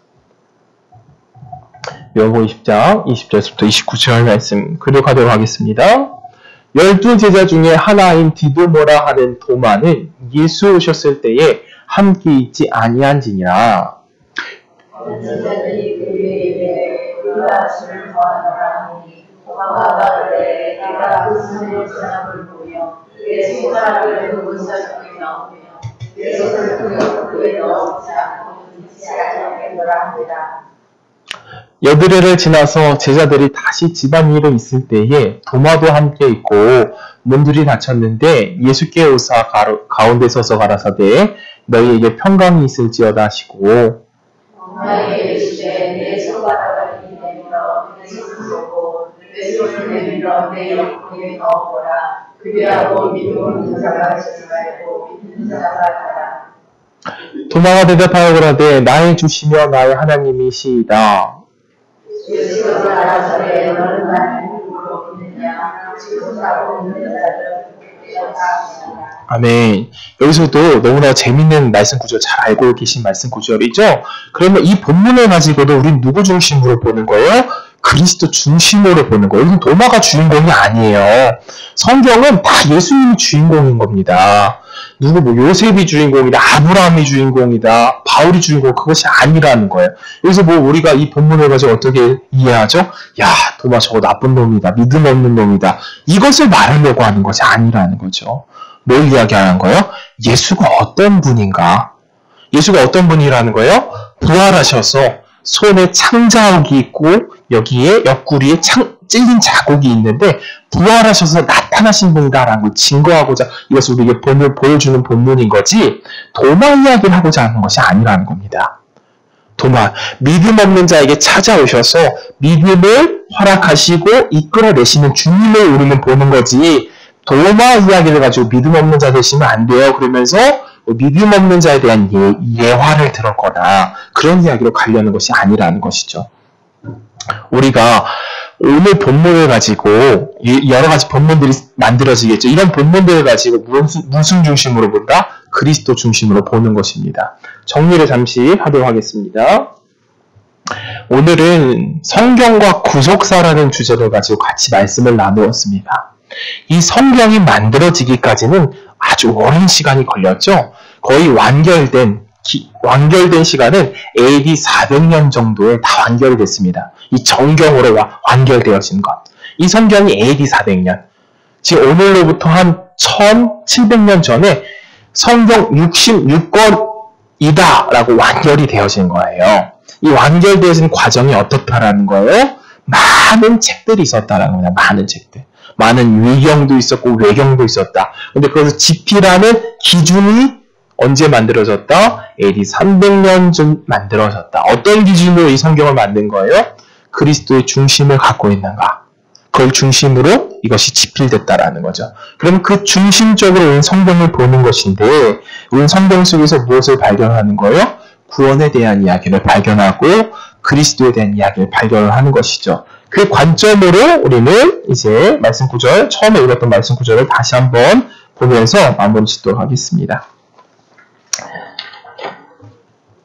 요한복음 20장 20절부터 29절 말씀 교독하도록 하겠습니다. 12 제자 중에 하나인 디도모라 하는 도마는 예수 오셨을 때에 함께 있지 아니한지니라. 제자들이 그에게 우리가 주를 구하노라 하니 오마가르에 내가 그 손에 전함을 보며 내 손가락을 누군가 적이 나오며 내 손을 보여 그에 넣지 않고 잊지 않겠노라 합니다. 여드레를 지나서 제자들이 다시 집안일에 있을 때에 도마도 함께 있고 문들이 닫혔는데 예수께 오사 가운데 서서 가라사대 너희에게 평강이 있을지어다 하시고 나에게 이르시되 내 손가락을 이 내밀어 내 손을 쏘고 내 손을 내밀어 내 옆구리에 넣어보라. 그리하고 믿음을 자가 하지 말고 믿는 자가 하라. 도마가 대답하여 그러되 나의 주시며 나의 하나님이시이다. 예수가 가라사대 너는 나를 누구로 믿느냐 지금 사고 있는 자들은 다 아멘. 여기서도 너무나 재밌는 말씀 구절 잘 알고 계신 말씀 구절이죠. 그러면 이 본문을 가지고도 우린 누구 중심으로 보는 거예요? 그리스도 중심으로 보는 거예요. 여기는 도마가 주인공이 아니에요. 성경은 다 예수님이 주인공인 겁니다. 누구 요셉이 주인공이다, 아브라함이 주인공이다, 바울이 주인공, 그것이 아니라는 거예요. 그래서 우리가 이 본문을 가지고 어떻게 이해하죠? 야, 도마 저거 나쁜 놈이다, 믿음 없는 놈이다. 이것을 말하려고 하는 것이 아니라는 거죠. 뭘 이야기하는 거예요? 예수가 어떤 분인가? 예수가 어떤 분이라는 거예요? 부활하셔서 손에 창자국이 있고 여기에 옆구리에 찔린 자국이 있는데 부활하셔서 나타나신 분이다라는 걸 증거하고자 이것을 우리에게 보여주는 본문인 거지 도마 이야기를 하고자 하는 것이 아니라는 겁니다. 도마, 믿음 없는 자에게 찾아오셔서 믿음을 허락하시고 이끌어내시는 주님을 우리는 보는 거지 도마 이야기를 가지고 믿음 없는 자 되시면 안 돼요. 그러면서 믿음 없는 자에 대한 예화를 들을 거나 그런 이야기로 가려는 것이 아니라는 것이죠. 우리가 오늘 본문을 가지고 여러 가지 본문들이 만들어지겠죠. 이런 본문들을 가지고 무슨 중심으로 본다? 그리스도 중심으로 보는 것입니다. 정리를 잠시 하도록 하겠습니다. 오늘은 성경과 구속사라는 주제를 가지고 같이 말씀을 나누었습니다. 이 성경이 만들어지기까지는 아주 오랜 시간이 걸렸죠. 거의 완결된 시간은 AD 400년 정도에 다 완결이 됐습니다. 이 정경으로 완결되어진 것. 이 성경이 AD 400년. 지금 오늘로부터 한 1700년 전에 성경 66권이다 라고 완결이 되어진 거예요. 이 완결되어진 과정이 어떻다라는 거예요? 많은 책들이 있었다라는 겁니다. 많은 책들. 많은 위경도 있었고 외경도 있었다. 근데 그것을 지피라는 기준이 언제 만들어졌다? AD 300년쯤 만들어졌다. 어떤 기준으로 이 성경을 만든 거예요? 그리스도의 중심을 갖고 있는가? 그걸 중심으로 이것이 지필됐다라는 거죠. 그럼 그 중심적으로 우리는 성경을 보는 것인데 우리는 성경 속에서 무엇을 발견하는 거예요? 구원에 대한 이야기를 발견하고 그리스도에 대한 이야기를 발견하는 것이죠. 그 관점으로 우리는 이제 말씀 구절, 처음에 읽었던 말씀 구절을 다시 한번 보면서 마무리 짓도록 하겠습니다.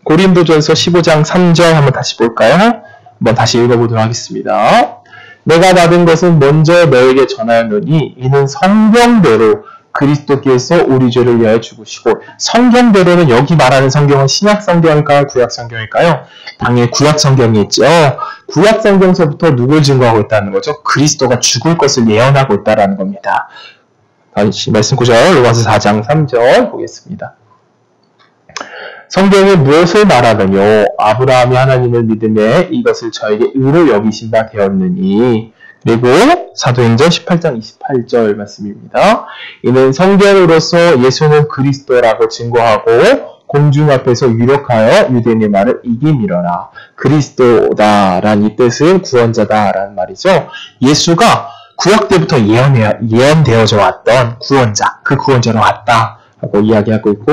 고린도전서 15장 3절 한번 다시 볼까요? 한번 다시 읽어보도록 하겠습니다. 내가 받은 것은 먼저 너에게 전하노니 이는 성경대로 그리스도께서 우리 죄를 위하여 죽으시고 성경대로는 여기 말하는 성경은 신약 성경일까요? 구약 성경일까요? 당연히 구약 성경이 있죠. 구약 성경서부터 누굴 증거하고 있다는 거죠? 그리스도가 죽을 것을 예언하고 있다는 겁니다. 다시 말씀 구절 로마서 4장 3절 보겠습니다. 성경이 무엇을 말하느뇨? 아브라함이 하나님을 믿음에 이것을 저에게 의로 여기신 바 되었느니. 그리고 사도행전 18장 28절 말씀입니다. 이는 성경으로서 예수는 그리스도라고 증거하고 공중 앞에서 유력하여 유대인의 말을 이기미러라. 그리스도다라는 이 뜻은 구원자다라는 말이죠. 예수가 구약 때부터 예언되어져 왔던 구원자, 그 구원자로 왔다. 라고 이야기하고 있고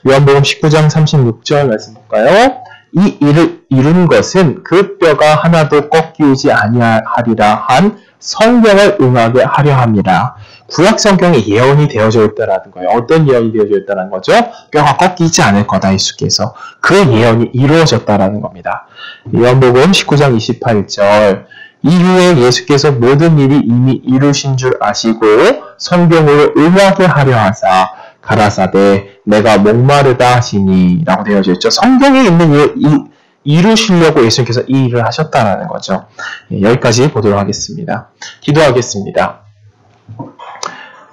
요한복음 19장 36절 말씀 볼까요? 이 일을 이룬 것은 그 뼈가 하나도 꺾이지 아니하리라 한 성경을 응하게 하려 함이라. 구약 성경에 예언이 되어져 있다라는 거예요. 어떤 예언이 되어져 있다는 거죠? 뼈가 꺾이지 않을 거다 예수께서. 그 예언이 이루어졌다라는 겁니다. 요한복음 19장 28절 이후에 예수께서 모든 일이 이미 이루신 줄 아시고 성경으로 응하게 하려 하사 가라사대 내가 목마르다 하시니 라고 되어져 있죠. 성경에 있는 일 이루시려고 예수님께서 이 일을 하셨다라는 거죠. 여기까지 보도록 하겠습니다. 기도하겠습니다.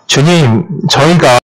주님, 저희가